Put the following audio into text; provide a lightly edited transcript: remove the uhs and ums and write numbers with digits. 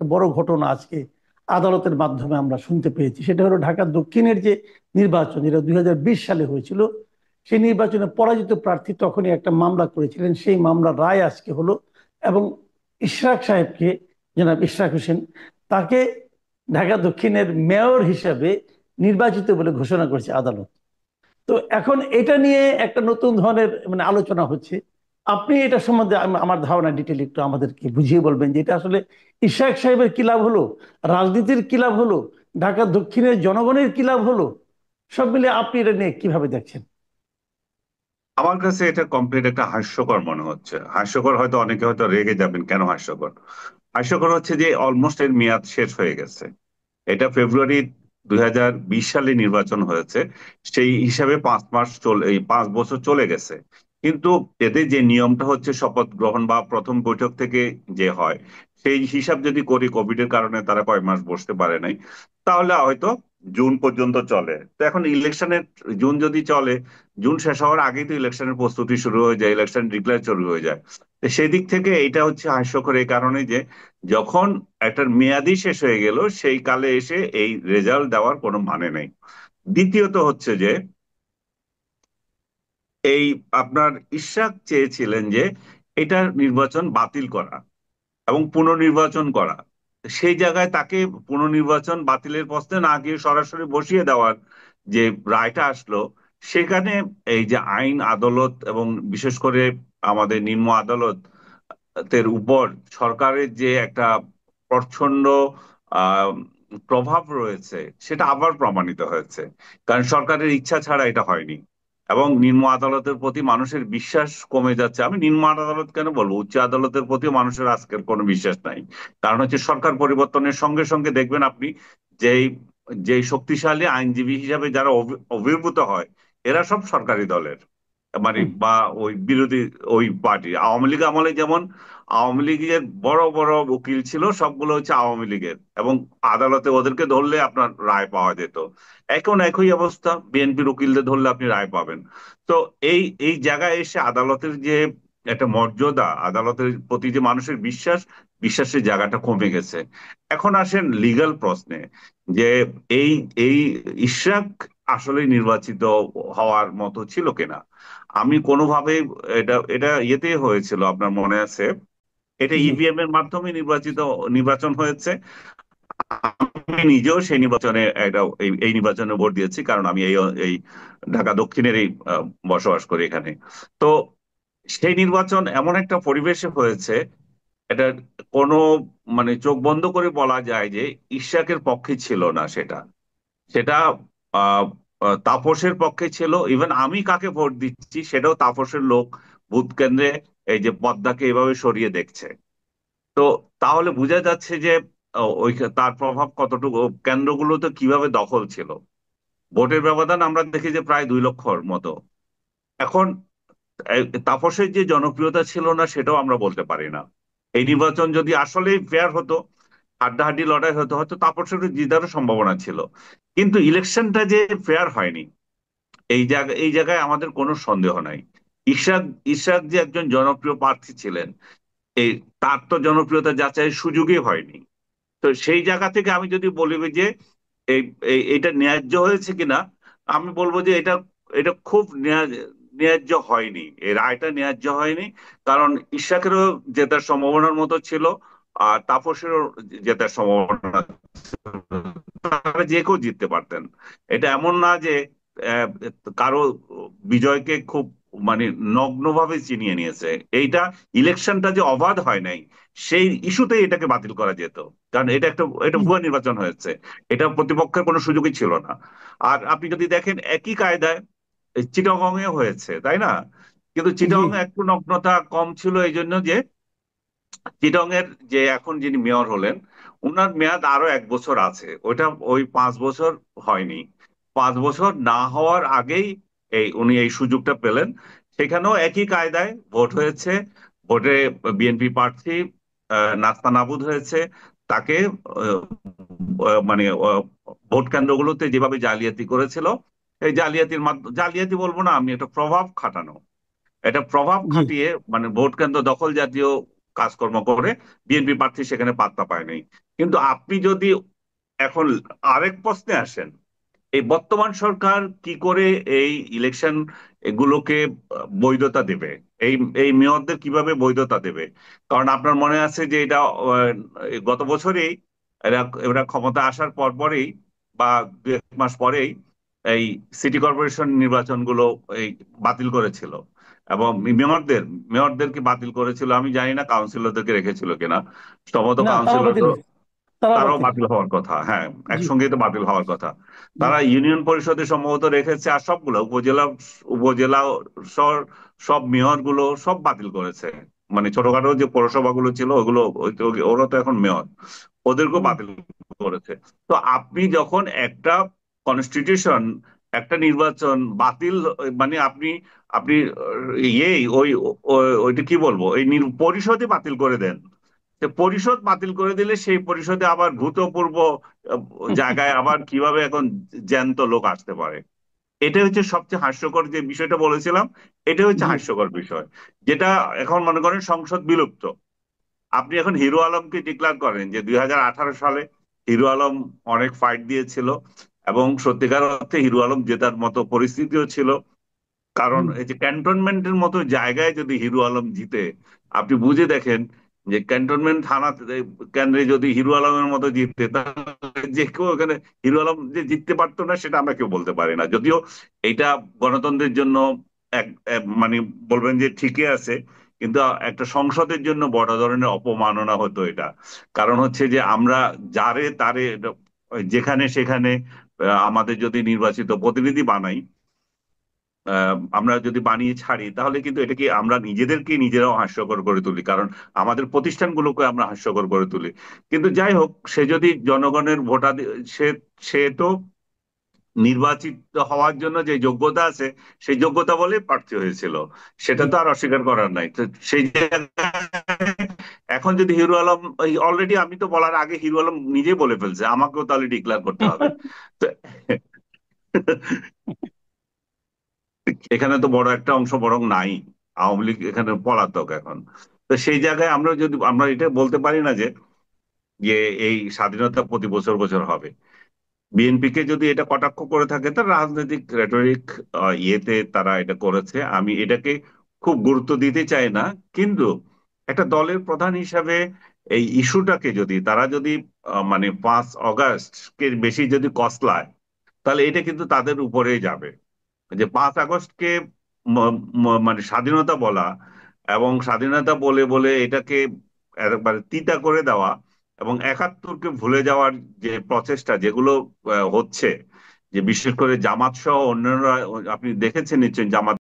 একটা বড় ঘটনা আজকে আদালতের মাধ্যমে আমরা শুনতে পেয়েছি। সেটা হলো ঢাকা দক্ষিণের যে নির্বাচন, যেটা 2020 সালে হয়েছিল, সেই নির্বাচনে পরাজিত প্রার্থী তখনই একটা মামলা করেছিলেন, সেই মামলার রায় আজকে হলো। এবং ইশরাক সাহেবকে, জনাব ইশরাক হোসেন, তাকে ঢাকা দক্ষিণের মেয়র হিসাবে নির্বাচিত বলে ঘোষণা করেছে আদালত। তো এখন এটা নিয়ে একটা নতুন ধরনের আলোচনা হচ্ছে। আপনি এটা সম্বন্ধে আমার ধারণা ডিটেল একটু আমাদেরকে বুঝিয়ে বলবেন যে এটা আসলে ইশাক সাহেবের কি লাভ হলো, রাজনীতির কি লাভ হলো, ঢাকা দক্ষিণের জনগণের কি লাভ হলো, সব মিলে আপনি এটা নিয়ে কিভাবে দেখছেন? আমার কাছে এটা কমপ্লিট একটা হাস্যকর মনে হচ্ছে। হাস্যকর, হয়তো অনেকে হয়তো রেগে যাবেন কেন হাস্যকর। হাস্যকর হচ্ছে যে অলমোস্ট এর মেয়াদ শেষ হয়ে গেছে। এটা ফেব্রুয়ারি 2020 সালে নির্বাচন হয়েছে। সেই হিসাবে 5 মাস চলে, এই 5 বছর চলে গেছে। কিন্তু এতে যে নিয়মটা হচ্ছে শপথ গ্রহণ বা প্রথম বৈঠক থেকে যে হয়, সেই হিসাব যদি করি, কোভিড এর কারণে তারা কয় মাস বসতে পারে নাই, তাহলে হয়তো জুন পর্যন্ত চলে। তো এখন ইলেকশনের, জুন যদি চলে, জুন শেষ হওয়ার আগেই তো ইলেকশনের প্রস্তুতি শুরু হয়ে যায়, ইলেকশন ডিক্লেয়ার শুরু হয়ে যায়। তো সেই দিক থেকে এটা হচ্ছে হাস্যকর এই কারণে যে যখন একটা মেয়াদই শেষ হয়ে গেল, সেই কালে এসে এই রেজাল্ট দেওয়ার কোনো মানে নেই। দ্বিতীয়ত হচ্ছে যে এই আপনার ইশরাক চেয়েছিলেন যে এটা নির্বাচন বাতিল করা এবং পুনর্নির্বাচন করা। সেই জায়গায় তাকে পুনর্নির্বাচন বাতিলের প্রশ্নে না গিয়ে সরাসরি বসিয়ে দেওয়ার যে রায়টা আসলো, সেখানে এই যে আইন আদালত এবং বিশেষ করে আমাদের নিম্ন আদালত এর উপর সরকারের যে একটা প্রচন্ড আহ প্রভাব রয়েছে, সেটা আবার প্রমাণিত হয়েছে। কারণ সরকারের ইচ্ছা ছাড়া এটা হয়নি। এবং নিম্ন আদালতের প্রতি মানুষের বিশ্বাস কমে যাচ্ছে। আমি নিম্ন আদালত কেন বলবো, উচ্চ আদালতের প্রতি মানুষের আজকের কোনো বিশ্বাস নাই। কারণ হচ্ছে সরকার পরিবর্তনের সঙ্গে সঙ্গে দেখবেন আপনি, যেই যেই শক্তিশালী আইনজীবী হিসাবে যারা আবির্ভূত হয়, এরা সব সরকারি দলের, মানে হুম। বা ওই বিরোধী, ওই পার্টি। আওয়ামী লীগ আমলে যেমন আওয়ামী লীগের বড় বড় উকিল ছিল, সবগুলো হচ্ছে আওয়ামী লীগের, এবং আদালতে ওদেরকে ধরলে আপনার রায় পাওয়া যেত। এখন একই অবস্থা, বিএনপির উকিলদের ধরলে আপনি রায় পাবেন। তো এই এই জায়গায় এসে আদালতের যে একটা মর্যাদা, আদালতের প্রতি যে মানুষের বিশ্বাস, বিশ্বাসের জায়গাটা কমে গেছে। এখন আসেন লিগ্যাল প্রশ্নে, যে এই এই ইশরাক আসলে নির্বাচিত হওয়ার মতো ছিল কিনা। আমি কোনোভাবে, এটা এটা ইয়েতে হয়েছিল, আপনার মনে আছে, এটা জি। ইভিএম এর মাধ্যমে নির্বাচন হয়েছে। আমি নিজেও সেই নির্বাচনে এই নির্বাচনে ভোট দিয়েছি, কারণ আমি এই এই ঢাকা দক্ষিণের এই বসবাস করি এখানে। তো সেই নির্বাচন এমন একটা পরিবেশে হয়েছে, এটা কোনো, মানে চোখ বন্ধ করে বলা যায় যে ইশরাকের পক্ষে ছিল না সেটা। সেটা আহ তাপসের পক্ষে ছিল। ইভেন আমি কাকে ভোট দিচ্ছি সেটাও তাপসের লোক ভোট কেন্দ্রে এই যে পদ্মাকে এভাবে সরিয়ে দেখছে। তো তাহলে বোঝা যাচ্ছে যে ওই তার প্রভাব কতটুকু, কেন্দ্রগুলোতে কিভাবে দখল ছিল। ভোটের ব্যবধান আমরা দেখি যে প্রায় 2 লক্ষর মতো। এখন তাপসের যে জনপ্রিয়তা ছিল না, সেটাও আমরা বলতে পারি না। এই নির্বাচন যদি আসলেই ফেয়ার হতো, হাড্ডাহাড্ডি লড়াই হতো, হয়তো তাপসের জিতারও সম্ভাবনা ছিল। কিন্তু ইলেকশনটা যে ফেয়ার হয়নি, এই জায়গায় আমাদের কোনো সন্দেহ নাই। ইশরাক ইশরাক যে একজন জনপ্রিয় প্রার্থী ছিলেন, এই তার তো জনপ্রিয়তা যাচাইয়ের সুযোগই হয়নি। তো সেই জায়গা থেকে আমি যদি বলি যে এই এটা ন্যায্য হয়েছে কিনা, আমি বলবো যে এটা এটা খুব ন্যায্য হয়নি, এই রায়টা ন্যায্য হয়নি। কারণ ইশরাকেরও জেতার সম্ভাবনার মতো ছিল, আর তাপসেরও জেতার সম্ভাবনা, তারা যে কেউ জিততে পারতেন। এটা এমন না যে আহ, কারো বিজয়কে খুব, মানে নগ্নভাবে চিনিয়ে নিয়েছে। এইটা, ইলেকশনটা যে অবাধ হয় নাই, সেই ইস্যুতেই এটাকে বাতিল করা যেত। কারণ এটা হুম। ভুয়া নির্বাচন হয়েছে, এটা প্রতিপক্ষের কোনো সুযোগই ছিল না। আর আপনি যদি দেখেন একই কায়দায় চিটাগং এ হয়েছে, তাই না? কিন্তু জি। চিটাগং এ একটু নগ্নতা কম ছিল, এই জন্য যে চিটং এর যে এখন যিনি মেয়র হলেন, উনার মেয়াদ আরো 1 বছর আছে। ওই 5 বছর হয়নি। 5 বছর না হওয়ার আগেই উনি এই সুযোগটা পেলেন। সেখানেও একই কায়দায় ভোট হয়েছে। ভোটে বিএনপি প্রার্থী নাস্তানাবুদ হয়েছে। তাকে আহ, মানে ভোট কেন্দ্রগুলোতে যেভাবে জালিয়াতি করেছিল, এই জালিয়াতির মাধ্যমে, জালিয়াতি বলবো না আমি, এটা প্রভাব খাটানো, এটা প্রভাব জি। খাটিয়ে, মানে ভোট কেন্দ্র দখল জাতীয় কাজকর্ম করে বিএনপি প্রার্থী সেখানে পাত্তা পায় নাই। কিন্তু আপনি যদি এখন আরেক প্রশ্নে আসেন, এই বর্তমান সরকার কি করে এই ইলেকশন এগুলোকে বৈধতা দেবে, এই এই মেয়রদের কিভাবে বৈধতা দেবে? কারণ আপনার মনে আছে যে এটা গত বছরেই এরা এরা ক্ষমতা আসার পর পরেই বা 2 এক মাস পরেই এই সিটি কর্পোরেশন নির্বাচনগুলো এই বাতিল করেছিল। এবং মেয়রদেরকে বাতিল করেছিল, আমি জানি না কাউন্সিলরদেরকে রেখেছিল কিনা, সম্ভবত না, তারা কাউন্সিলর বাতিল হয়েছে, তারা তারাও বাতিল। বাতিল হওয়ার কথা। হ্যাঁ, জি। একসঙ্গেই তো বাতিল হওয়ার কথা। জি। তারা ইউনিয়ন পরিষদে সম্ভবত রেখেছে, আর সবগুলো উপজেলা উপজেলা শহর সব মেয়র গুলো সব বাতিল করেছে। মানে ছোটখাটো যে পৌরসভাগুলো ছিল ওগুলো ওরা তো এখন মেয়র, ওদেরকেও হুম। বাতিল করেছে। তো আপনি যখন একটা কনস্টিটিউশন, একটা নির্বাচন বাতিল, মানে আপনি আপনি ওইটা কি বলবো, এই পরিষদই বাতিল করে দেন। তো পরিষদ বাতিল করে দিলে সেই পরিষদে আবার ভূতপূর্ব জায়গায় আবার কিভাবে এখন জ্যান্ত লোক আসতে পারে? এটা হচ্ছে সবচেয়ে হাস্যকর যে বিষয়টা বলেছিলাম, এটা হচ্ছে জি। হাস্যকর বিষয়। যেটা এখন মনে করেন সংসদ বিলুপ্ত, আপনি এখন হিরো আলমকে ডিক্লেয়ার করেন যে 2018 সালে হিরো আলম অনেক ফাইট দিয়েছিল, এবং সত্যিকার অর্থে হিরো আলম জেতার মতো পরিস্থিতিও ছিল। কারণ হুম। এই যে ক্যান্টনমেন্টের মতো জায়গায় যদি হিরো আলম জিতে, আপনি বুঝে দেখেন যে ক্যান্টনমেন্ট থানা কেন্দ্রে যদি হিরো আলমের মতো জিততে, তাহলে যে কেউ এখানে হিরো আলম যে জিততে পারতো না সেটা আমরা কেউ বলতে পারি না। যদিও এটা গণতন্ত্রের জন্য মানে বলবেন যে ঠিকই আছে, কিন্তু একটা সংসদের জন্য বড় ধরনের অপমাননা হতো এটা। কারণ হচ্ছে যে আমরা যারে তারে যেখানে সেখানে আমাদের যদি নির্বাচিত প্রতিনিধি বানাই, আমরা যদি বানিয়ে ছাড়ি, তাহলে কিন্তু এটাকে আমরা নিজেদেরকে নিজেরাও হাস্যকর করে তুলি, কারণ আমাদের প্রতিষ্ঠানগুলোকে আমরা হাস্যকর করে তুলি। কিন্তু যাই হোক, সে যদি জনগণের সে সে তো নির্বাচিত হওয়ার জন্য যে যোগ্যতা আছে, সেই যোগ্যতা বলে প্রার্থী হয়েছিল, সেটা জি। তো আর অস্বীকার করার নাই। তো সেই জায়গায় এখন যদি হিরো আলম, অলরেডি আমি তো বলার আগে হিরো আলম নিজে বলে ফেলছে আমাকেও তাহলে ডিক্লেয়ার করতে হবে। তো এখানে তো বড় একটা অংশ বরং নাই, আওয়ামী লীগ এখানে পলাতক এখন। তো সেই জায়গায় আমরা যদি আমরা এটা বলতে পারি না যে যে এই স্বাধীনতা প্রতি বছর বছর হবে। বিএনপি কে যদি এটা কটাক্ষ করে থাকে, তার রাজনৈতিক রেটরিক ইয়েতে তারা এটা করেছে, আমি এটাকে খুব গুরুত্ব দিতে চাই না। কিন্তু একটা দলের প্রধান হিসাবে এই ইস্যুটাকে যদি তারা যদি মানে 5 অগাস্ট কে বেশি যদি কসলায়, তাহলে এটা কিন্তু তাদের উপরেই যাবে। যে 5 আগস্টকে মানে স্বাধীনতা বলা, এবং স্বাধীনতা বলে বলে এটাকে একবারে তিতা করে দেওয়া, এবং 71-কে ভুলে যাওয়ার যে প্রচেষ্টা যেগুলো হচ্ছে, যে বিশেষ করে জামাত সহ অন্যান্যরা, আপনি দেখেছেন নিশ্চয়ই জামাত